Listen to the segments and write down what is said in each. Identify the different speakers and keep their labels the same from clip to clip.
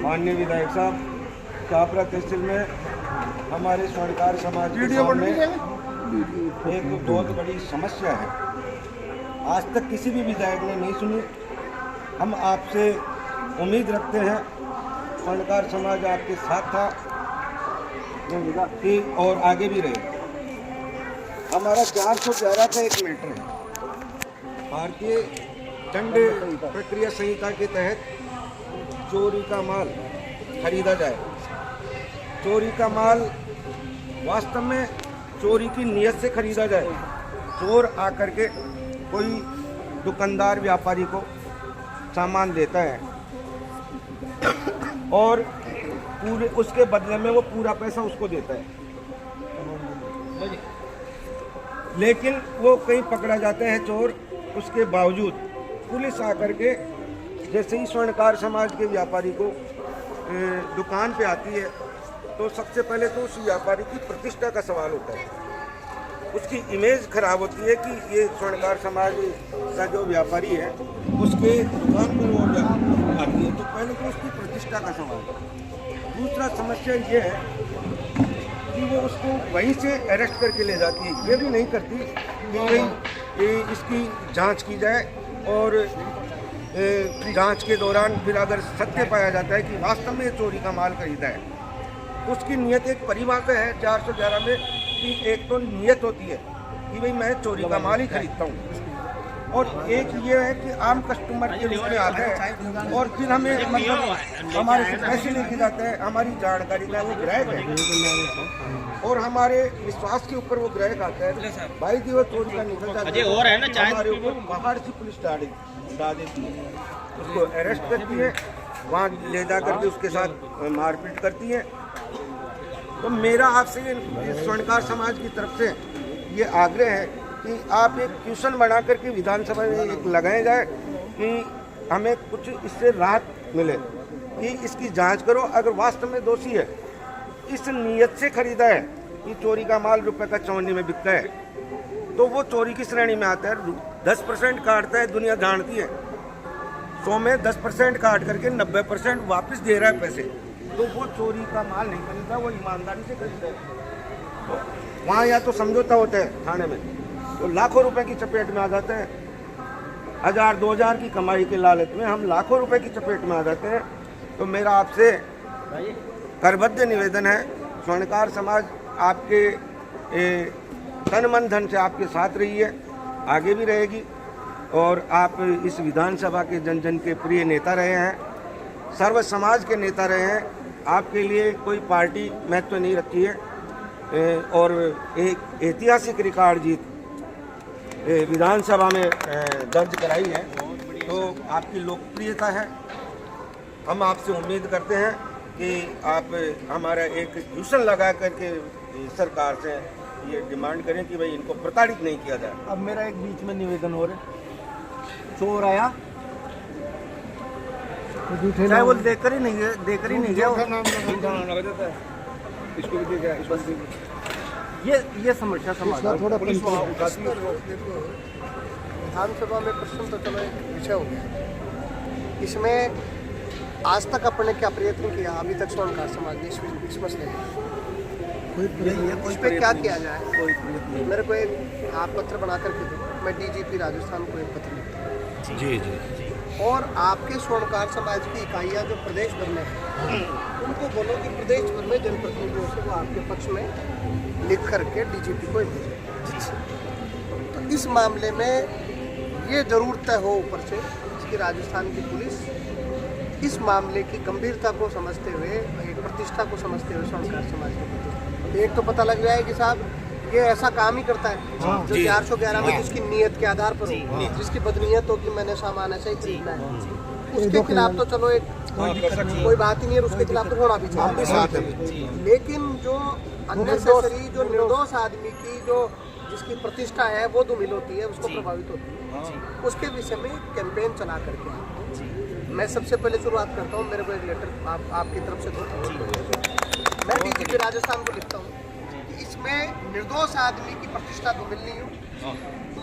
Speaker 1: माननीय विधायक साहब, कापरा तहसील में हमारे स्वर्णकार समाज के सामने एक बहुत बड़ी समस्या है। आज तक किसी भी विधायक ने नहीं सुनी। हम आपसे उम्मीद रखते हैं, स्वर्णकार समाज आपके साथ था कि और आगे भी रहे। हमारा 411 का एक मैटर है। भारतीय दंड प्रक्रिया संहिता के तहत चोरी का माल खरीदा जाए। चोरी का माल वास्तव में चोरी की नीयत से खरीदा जाए। चोर आकर के कोई दुकानदार व्यापारी को सामान देता है और पूरे उसके बदले में वो पूरा पैसा उसको देता है, लेकिन वो कहीं पकड़ा जाता है चोर। उसके बावजूद पुलिस आकर के जैसे ही स्वर्णकार समाज के व्यापारी को दुकान पे आती है तो सबसे पहले तो उस व्यापारी की प्रतिष्ठा का सवाल होता है। उसकी इमेज खराब होती है कि ये स्वर्णकार समाज का जो व्यापारी है उसके दुकान पर वो आती है, तो पहले तो उसकी प्रतिष्ठा का सवाल है। दूसरा समस्या ये है कि वो उसको वहीं से अरेस्ट करके ले जाती है। ये भी नहीं करती कि भाई इसकी जांच की जाए और जांच के दौरान फिर अगर सत्य पाया जाता है कि वास्तव में चोरी का माल खरीदा है, उसकी नीयत एक परिभाषा है 411 में कि एक तो नीयत होती है कि भाई मैं चोरी का माल ही खरीदता हूँ, और एक ये है कि आम कस्टमर के रूप में आता है और फिर हमें मतलब हमारे से पैसे लेके जाते हैं। हमारी जानकारी का वो ग्राहक है और हमारे विश्वास के ऊपर वो ग्राहक आता है। भाई जी वो चोरी का निकल जाता है, हमारे ऊपर बाहर से पुलिस डाल देती है, उसको अरेस्ट करती है, वहाँ ले जा करके उसके साथ मारपीट करती है। तो मेरा आपसे स्वर्णकार समाज की तरफ से ये आग्रह है कि आप एक ट्यूशन बना करके विधानसभा में एक लगाए जाए कि हमें कुछ इससे राहत मिले कि इसकी जांच करो। अगर वास्तव में दोषी है, इस नीयत से खरीदा है कि चोरी का माल रुपए का चौनी में बिकता है, तो वो चोरी की श्रेणी में आता है। 10% काटता है, दुनिया जानती है। 100 में 10% काट करके 90% वापस दे रहा है पैसे, तो वो चोरी का माल नहीं खरीदा, वो ईमानदारी से खरीदा है। तो वहाँ या तो समझौता होता है थाने में, तो लाखों रुपए की चपेट में आ जाते हैं। 1000-2000 की कमाई के लालच में हम लाखों रुपए की चपेट में आ जाते हैं। तो मेरा आपसे करबद्ध निवेदन है, स्वर्णकार समाज आपके तन मन धन से आपके साथ रही है, आगे भी रहेगी, और आप इस विधानसभा के जन जन के प्रिय नेता रहे हैं, सर्व समाज के नेता रहे हैं। आपके लिए कोई पार्टी महत्व नहीं रखती है, और एक ऐतिहासिक रिकॉर्ड जीत विधानसभा में दर्ज कराई है, तो आपकी लोकप्रियता है। हम आपसे उम्मीद करते हैं कि आप हमारा एक ट्यूशन लगा करके सरकार से ये डिमांड करें कि भाई इनको प्रताड़ित नहीं किया जाए।
Speaker 2: अब मेरा एक बीच में निवेदन हो रहा है, चोर आया चाहे वो देकर ही नहीं गया,
Speaker 1: इसको भी देखा, इसको भी
Speaker 2: ये समस्या समाधान
Speaker 3: थोड़ा विधानसभा में प्रश्न तो चलो एक विषय हो गया। इसमें आज तक अपने क्या प्रयत्न किया अभी तक स्वर्णकार समाज ने इस मसले में उस पर क्या किया जाए? मेरे को एक आप पत्र बना करके दो, मैं डीजीपी राजस्थान को एक पत्र लिखता हूँ।
Speaker 1: जी।
Speaker 3: और आपके स्वर्णकार समाज की इकाइयाँ जो प्रदेश भर में हैं, उनको बोलो कि प्रदेश भर में जनप्रतिनिधियों से वो आपके पक्ष में लिख करके डीजीपी को भेजें। तो इस मामले में ये जरूर तय हो ऊपर से कि राजस्थान की पुलिस इस मामले की गंभीरता को समझते हुए, एक प्रतिष्ठा को समझते हुए स्वर्णकार समाज के प्रति एक तो पता लग जाए कि साहब ये ऐसा काम ही करता है जो 411 में जिसकी नीयत के आधार पर हो, जिसकी बदनीयत हो कि मैंने सामान ऐसा ही खरीदना है, उसके खिलाफ तो चलो एक कोई बात ही नहीं है, उसके खिलाफ तो होना भी चाहिए। लेकिन जो अननेसेसरी, जो निर्दोष आदमी की जो जिसकी प्रतिष्ठा है वो धूमिल होती है, उसको प्रभावित होती है, उसके विषय में कैंपेन चला करके मैं सबसे पहले शुरुआत करता हूँ। मेरे को एक लेटर आपकी तरफ से दो, मैं डीजीपी राजस्थान को लिखता हूँ कि इसमें निर्दोष आदमी की प्रतिष्ठा धूमिल नहीं हो,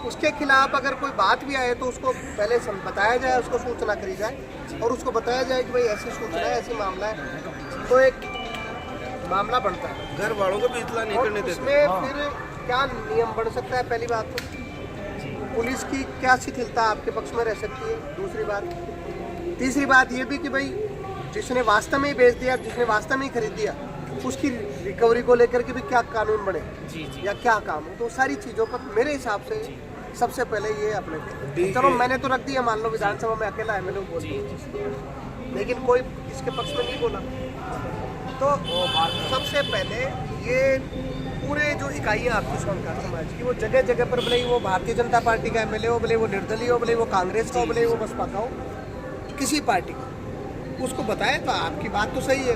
Speaker 3: उसके खिलाफ अगर कोई बात भी आए तो उसको पहले बताया जाए, उसको सूचना करी जाए और उसको बताया जाए कि भाई ऐसी सूचना है, ऐसी मामला है, तो एक मामला बनता है।
Speaker 1: घर वालों को भी इतला नहीं करने देते।
Speaker 3: उसमें फिर क्या नियम बन सकता है? पहली बात तो पुलिस की क्या शिथिलता आपके पक्ष में रह सकती है, दूसरी बात। तीसरी बात ये भी कि भाई जिसने वास्तव में ही बेच दिया, जिसने वास्तव में ही खरीद दिया, उसकी रिकवरी को लेकर के भी क्या कानून बने या क्या काम हो। तो सारी चीज़ों पर मेरे हिसाब से सबसे पहले ये अपने को, चलो मैंने तो रख दिया, मान लो विधानसभा में अकेला है, मैंने बोल दिया, लेकिन कोई इसके पक्ष में नहीं बोला। तो सबसे पहले ये पूरे जो इकाइयाँ आपकी स्वर्णकार समाज की, वो जगह जगह पर, भले वो भारतीय जनता पार्टी का एमएलए हो, भले वो निर्दलीय हो, भले वो कांग्रेस का हो, भले वो बसपा का हो, किसी पार्टी का, उसको बताए तो आपकी बात तो सही है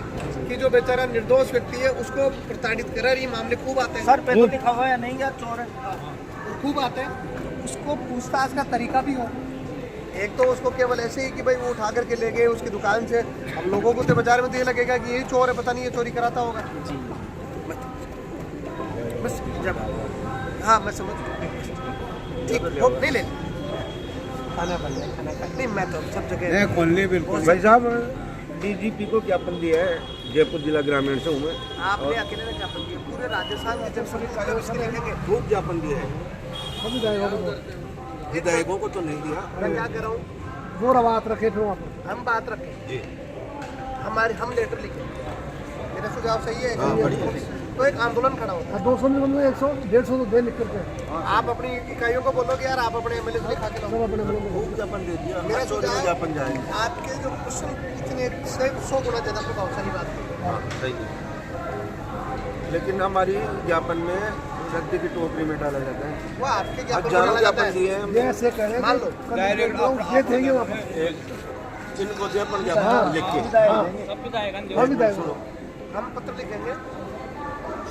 Speaker 3: कि जो बेचारा निर्दोष व्यक्ति है उसको प्रताड़ित कर रही मामले खूब आते हैं,
Speaker 2: सर पे तो लिखा हुआ है नहीं यार चोर है,
Speaker 3: खूब आते हैं। उसको पूछताछ का तरीका भी हो। एक तो उसको केवल ऐसे ही कि भाई वो उठा करके ले गए उसकी दुकान से, हम लोगों को तो बाजार में तो ये लगेगा कि यही चोर है, पता नहीं ये चोरी कराता होगा। बस जब हाँ मैं समझ ठीक हो, नहीं ले खाना बन गया, खाना खा नहीं, मैं तो सब जगह
Speaker 4: खोल ली बिल्कुल।
Speaker 1: भाई साहब डीजीपी को ज्ञापन दिया है, जयपुर जिला ग्रामीण से हूँ मैं।
Speaker 3: आपने अकेले ने ज्ञापन दिया, पूरे राजस्थान के जब सभी कार्यों इसके लिखेंगे।
Speaker 1: खूब ज्ञापन दिया है, विधायकों को तो नहीं दिया।
Speaker 3: मैं क्या कर रहा हूँ,
Speaker 4: जो बात रखे फिर वहाँ पर
Speaker 3: हम बात रखें
Speaker 1: जी,
Speaker 3: हम लेटर लिखें, मेरा सुझाव सही है।
Speaker 1: हाँ, बढ़िया।
Speaker 3: तो एक आंदोलन खड़ा होता
Speaker 4: 200 में 100 150 तो दे लिख करके
Speaker 3: है। आप अपनी इकाइयों को बोलो कि यार आप अपने एमएलए से लिखा के लाओ।
Speaker 4: सब अपने बने
Speaker 1: खूब ज्ञापन दे दिया,
Speaker 3: मेरा
Speaker 1: हर चोरी में
Speaker 3: सुझाव
Speaker 1: ज्ञापन जाएंगे।
Speaker 3: आपके जो क्वेश्चन इतने से 100 गुना ज़्यादा प्रभावशाली बात है।
Speaker 1: हाँ सही है, लेकिन हमारी ज्ञापन में सत्य की टोकरी में डाला जाता है।
Speaker 3: वो आपके ज्ञापन को
Speaker 1: हजारों
Speaker 3: डाला जाता
Speaker 1: ज्ञापन
Speaker 3: है।
Speaker 1: दिए हैं
Speaker 4: ये ऐसे करें
Speaker 3: मान लो,
Speaker 4: डायरेक्ट ये थे वहाँ पर
Speaker 1: इनको ज्ञापन ज्ञापन लिख के
Speaker 4: हाँ भी देगा।
Speaker 3: हम पत्र लिखेंगे,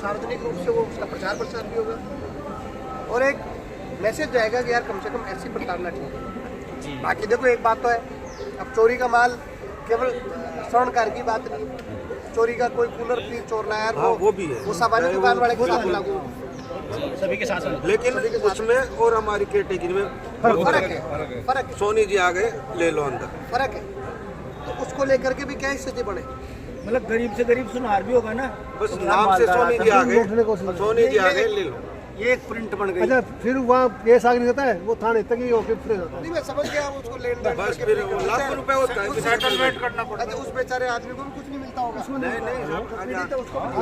Speaker 3: सार्वजनिक रूप से वो उसका प्रचार प्रसार भी होगा और एक मैसेज जाएगा कि यार कम से कम ऐसी प्रताड़ना ठीक है। बाकी देखो एक बात तो है, अब चोरी का माल केवल स्वर्णकार की बात नहीं, चोरी का कोई कूलर भी चोर लाया यार,
Speaker 1: हाँ, वो भी है।
Speaker 3: वो सामान्य दुकान वाले को साथ लागू,
Speaker 2: सभी के साथ
Speaker 1: लेकिन उसमें और हमारी कैटेगरी में
Speaker 3: फर्क है,
Speaker 1: सोनी जी आ गए, ले लो अंदर।
Speaker 3: फर्क है। तो उसको लेकर के भी क्या स्थिति बने।
Speaker 2: मतलब गरीब से गरीब सुनार भी होगा ना,
Speaker 1: बस नाम से सोनी जी आ गए, सोनी जी आ गए, ले लो।
Speaker 2: ये एक प्रिंट बन गई।
Speaker 4: अच्छा फिर वहाँ केस आगे रहता है, वो थाने तक ही होके फिर जाता है।
Speaker 3: नहीं मैं समझ गया, उसको लेन देन
Speaker 1: बस फिर वो लाखों रुपए होता है, सेटलमेंट करना पड़ता
Speaker 3: अच्छा, उस बेचारे आदमी को भी कुछ नहीं मिलता होगा।
Speaker 1: है।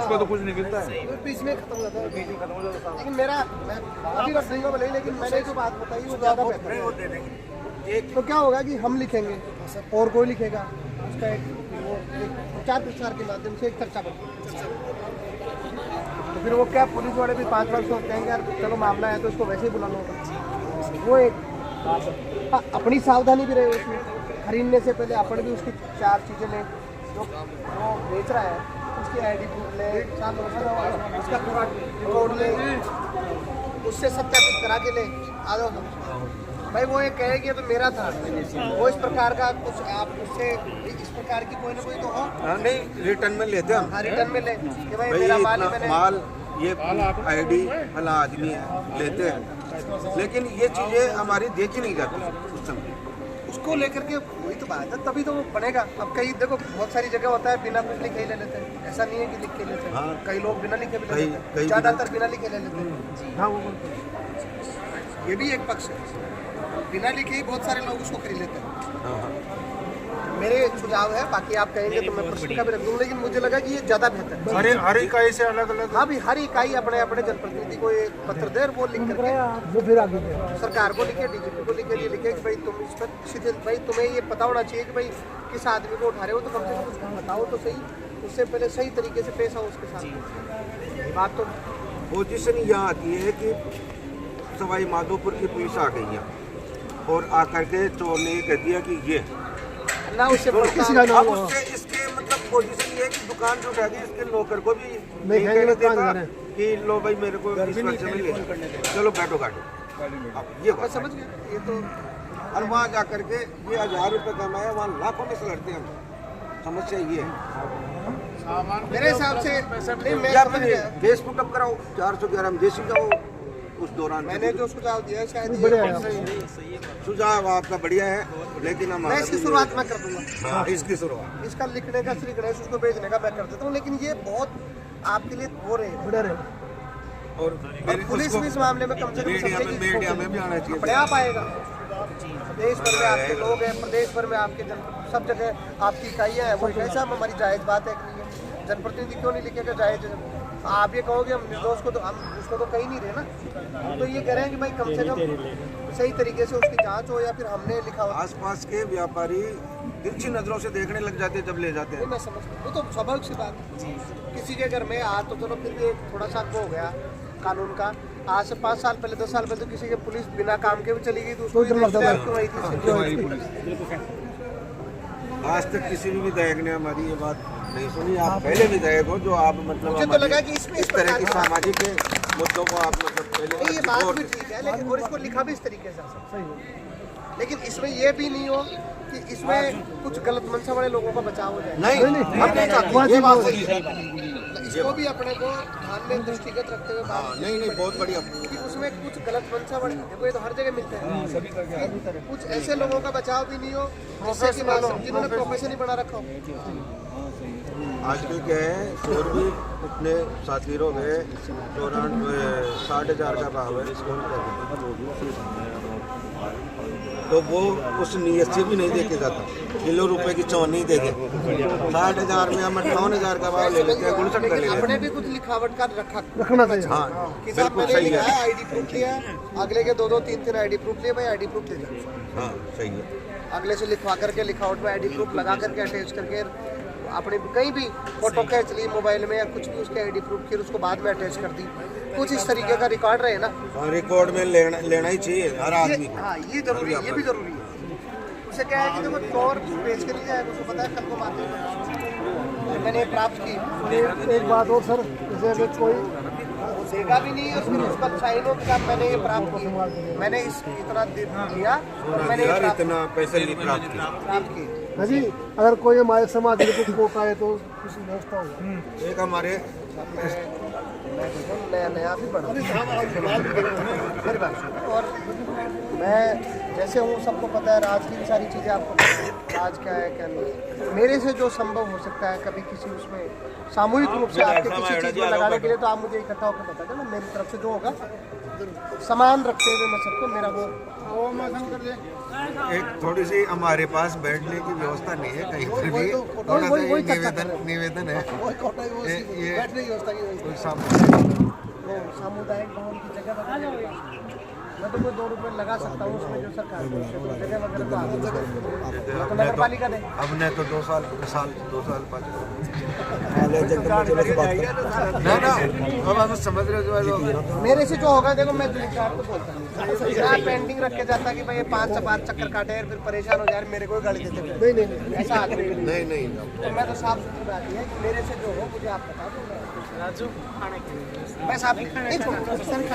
Speaker 3: उसको
Speaker 4: तो कुछ नहीं मिलता है।
Speaker 3: वो बीच में खत्म हो जाता है। लेकिन मेरा मैं अभी रख नहीं भले, लेकिन मैंने जो बात बताई वो ज़्यादा बेहतर है। एक तो क्या होगा कि हम लिखेंगे और कोई लिखेगा, उसका एक वो एक प्रचार प्रसार के माध्यम से एक चर्चा बनती। तो फिर वो क्या पुलिस वाले भी 5 सोचते हैं कि यार चलो मामला है तो इसको वैसे ही बुलाना होगा। वो एक बात है। हाँ, अपनी सावधानी भी रहे उसमें, खरीदने से पहले अपन भी उसकी 4 चीज़ें लें, जो वो बेच रहा है उसकी आईडी प्रूफ ले, उसका पूरा रिकॉर्ड ले, उससे सत्यापित करा के ले आ जाओ भाई। वो ये कहेगी तो मेरा था, वो इस प्रकार का कुछ आप उससे इस प्रकार की कोई ना कोई तो हो।
Speaker 1: हाँ नहीं, रिटर्न में लेते हम।
Speaker 3: हाँ रिटर्न में ले कि भाई
Speaker 1: भाई
Speaker 3: मेरा माल
Speaker 1: इतना
Speaker 3: मैंने
Speaker 1: माल, ये आईडी फला आदमी है, लेते हैं, लेकिन ये चीजें हमारी देखी नहीं जाती उस समय।
Speaker 3: उसको लेकर के वही तो बात है, तभी तो वो बनेगा। अब कई देखो बहुत सारी जगह होता है बिना कुछ लिखे ही ले लेते हैं, ऐसा नहीं है कि लिख के लेते हैं।
Speaker 1: हाँ।
Speaker 3: कई लोग बिना लिखे भी ले
Speaker 1: कई-
Speaker 3: लेते हैं,
Speaker 1: कई
Speaker 3: ज़्यादातर बिना लिखे ले लेते हैं।
Speaker 4: हाँ वो
Speaker 3: ये भी एक पक्ष है, बिना लिखे ही बहुत सारे लोग उसको खरीद लेते हैं।
Speaker 1: हाँ, हाँ।
Speaker 3: मेरे सुझाव है, बाकी आप कहेंगे तो मैं प्रश्न का भी रख दूँ, लेकिन मुझे लगा कि ये ज़्यादा बेहतर है।
Speaker 1: हर इकाई से अलग अलग।
Speaker 3: हाँ भी हर इकाई अपने अपने जनप्रतिनिधि को एक पत्र दे और वो लिख करके
Speaker 4: वो फिर आगे गया।
Speaker 3: सरकार को लिखे, डीजीपी को लिखे, ये लिखे कि भाई तुम इस पर शिथिल, भाई तुम्हें ये पता होना चाहिए कि भाई किस आदमी को उठा रहे हो, तो कम से कम उसको बताओ तो सही, उससे पहले सही तरीके से पेश आओ उसके साथ। बात तो
Speaker 1: पोजीशन यहाँ आती है कि सवाई माधोपुर की पुलिस आ गई है और आकर के चोर ने ये कह दिया कि ये
Speaker 3: ना उससे
Speaker 4: किसी का
Speaker 1: अब
Speaker 4: नाम
Speaker 1: उससे इसके मतलब पोजीशन ये है कि दुकान जो उठाएगी इसके नौकर को भी
Speaker 4: नहीं
Speaker 1: कहने
Speaker 4: खाएंगे,
Speaker 1: देगा
Speaker 4: दुकान
Speaker 1: कि लो भाई मेरे को इस खर्चे में ले चलो बैठो गाड़ी। अब ये
Speaker 3: मैं
Speaker 1: बात
Speaker 3: समझ गया, ये तो
Speaker 1: और वहाँ जा करके ये 1000 रुपये कमाया, वहाँ लाखों में से लड़ते हैं हम। समस्या ये है।
Speaker 3: मेरे हिसाब से नहीं, मैं
Speaker 1: या
Speaker 3: समझ
Speaker 1: फिर
Speaker 3: गया।
Speaker 1: फेसबुक अप कराओ, 411 देसी का हो, उस दौरान
Speaker 3: मैंने जो सुझाव दिया है शायद ये
Speaker 4: बढ़िया है।
Speaker 3: सही है।
Speaker 1: सुझाव आपका बढ़िया है, लेकिन
Speaker 3: मैं
Speaker 1: हमारा
Speaker 3: इसकी शुरुआत मैं कर दूंगा,
Speaker 1: हाँ, इसकी शुरुआत
Speaker 3: इसका लिखने का श्री गणेश उसको भेजने का मैं कर देता हूँ, लेकिन ये बहुत आपके लिए हो रहे हैं।
Speaker 4: बढ़िया रहे।
Speaker 1: और
Speaker 3: और पुलिस भी इस मामले में कम से कम
Speaker 1: मीडिया में भी आना
Speaker 3: अपने
Speaker 1: चाहिए।
Speaker 3: आप आएगा। देश भर में आपके लोग हैं, प्रदेश भर में आपके सब जगह आपकी इकाइयाँ हैं, वो कैसा हमारी जायज़ बात है कि नहीं है? जनप्रतिनिधि क्यों नहीं लिखेगा जायज़? आप ये कहोगे हम निर्दोष को तो हम उसको तो कहीं नहीं रहे ना, तो ये कह रहे हैं कि भाई कम से कम सही तरीके से उसकी जांच हो, या फिर हमने लिखा हो।
Speaker 1: आसपास के व्यापारी तिरछी नजरों से देखने लग जाते हैं जब ले जाते
Speaker 3: नहीं,
Speaker 1: हैं।
Speaker 3: मैं समझता हूँ, वो तो स्वाभाविक सी बात है। किसी के घर में आज तो चलो फिर भी एक थोड़ा सा वो हो गया कानून का। आज से 5 साल पहले 10 साल पहले तो किसी के पुलिस बिना काम के भी चली गई तो उसको
Speaker 4: डर लगता था।
Speaker 3: क्यों आई थी?
Speaker 1: आज तक किसी ने भी विधायक ने हमारी ये बात नहीं सुनी। आप पहले विधायक हो जो आप मतलब
Speaker 3: मुझे तो
Speaker 1: हमारी
Speaker 3: लगा कि इसमें
Speaker 1: इस तरह की सामाजिक मुद्दों को आप मतलब
Speaker 3: नहीं, ये बात भी ठीक है, लेकिन और इसको लिखा भी इस तरीके से सही है। लेकिन इसमें ये भी नहीं हो कि इसमें कुछ गलत मनसा वाले लोगों का बचाव हो जाए।
Speaker 1: नहीं
Speaker 4: नहीं,
Speaker 1: हम नहीं चाहते, ये बात सही है।
Speaker 3: इसको भी अपने को ध्यान में दृष्टिगत रखते हुए
Speaker 1: हाँ,
Speaker 3: बात
Speaker 1: नहीं नहीं बहुत बढ़िया।
Speaker 3: कि उसमें कुछ गलत मनसा वाले देखो, ये तो हर जगह मिलते हैं। कुछ ऐसे लोगों का बचाव भी नहीं हो जिससे कि जिन्होंने प्रोफेशन ही बना रखा हो।
Speaker 1: आजकल क्या है, शोर भी इतने साथीर हो गए, 60,000 का भाव है स्कूल का, तो वो उस नीयत से भी नहीं देके जाता। किलो रुपए की चौन नहीं देते, 60,000 में हम 58,000 का भाव ले लेते हैं, गुलशन कर
Speaker 3: लेकिन
Speaker 1: लेते
Speaker 3: अपने
Speaker 1: हैं।
Speaker 3: भी कुछ लिखावट का
Speaker 4: रखना चाहिए।
Speaker 1: हाँ
Speaker 3: कि साहब
Speaker 1: बिल्कुल
Speaker 3: मैंने
Speaker 1: सही
Speaker 3: लिखा
Speaker 1: है।
Speaker 3: है आईडी प्रूफ लिया, अगले के 2-2 3-3 आईडी प्रूफ लिए, भाई आईडी प्रूफ दे दो।
Speaker 1: हाँ सही है।
Speaker 3: अगले से लिखवा करके लिखावट में आईडी प्रूफ लगा करके अटैच करके अपने कहीं भी फोटो खींच ली मोबाइल में या कुछ भी उसके आईडी प्रूफ फिर उसको बाद में अटैच कर दी। कुछ इस तरीके का रिकॉर्ड रहे ना,
Speaker 1: और रिकॉर्ड में लेना ही चाहिए हर आदमी को।
Speaker 3: हाँ ये जरूरी है, ये भी जरूरी है। उससे क्या है कि जब वो चोर बेच के नहीं जाएगा, उसको पता है कल को मारते हैं। मैंने ये प्राप्त की
Speaker 4: एक बात और सर, जैसे अगर कोई
Speaker 3: वो देगा भी नहीं, उसमें उस पर साइन हो कि मैंने ये प्राप्त की, मैंने इस इतना दिया और मैंने ये
Speaker 1: यार
Speaker 3: प्राप्त
Speaker 1: इतना पैसे नहीं प्राप्त
Speaker 3: की।
Speaker 4: हाँ जी, अगर कोई हमारे समाज में कुछ कोटा है तो कुछ व्यवस्था होगा।
Speaker 1: एक हमारे
Speaker 3: नया नया भी बना मेरी बात सुनो। और मैं जैसे हूँ, सबको पता है राज की भी सारी चीज़ें आपको पता है, राज क्या है क्या नहीं। मेरे से जो संभव हो सकता है कभी किसी उसमें सामूहिक रूप से आपके किसी चीज़ में लगाने के लिए, तो आप मुझे इकट्ठा होकर बता देना। मेरी तरफ से जो होगा समान रखते हुए मैं सबको मेरा वो
Speaker 1: एक थोड़ी सी हमारे पास बैठने की व्यवस्था नहीं है कहीं पर भी, थोड़ा सा ये निवेदन है। ये
Speaker 3: बैठने की व्यवस्था की
Speaker 1: कोई सामने
Speaker 3: वो सामुदायिक भवन की जगह वगैरह मैं तो कोई 2 रुपये लगा सकता हूँ उसमें, जो सरकार की जगह वगैरह तो आप नगर पालिका दे।
Speaker 1: अब ने तो 2 साल 5 साल ना अब हम समझ रहे हो जो
Speaker 3: मेरे से जो होगा देखो, मैं जुलिकार तो बोलता हूँ, मैं पेंटिंग रख के जाता कि भाई ये 5 से 5 चक्कर काटे यार, फिर परेशान हो जाए मेरे को गाड़ी देते
Speaker 4: नहीं
Speaker 3: ऐसा आदमी नहीं।
Speaker 1: नहीं
Speaker 3: तो मैं तो साफ सुथरी बात है कि मेरे से जो हो मुझे आप बता दो, मैं साफ नहीं छोड़ूंगा।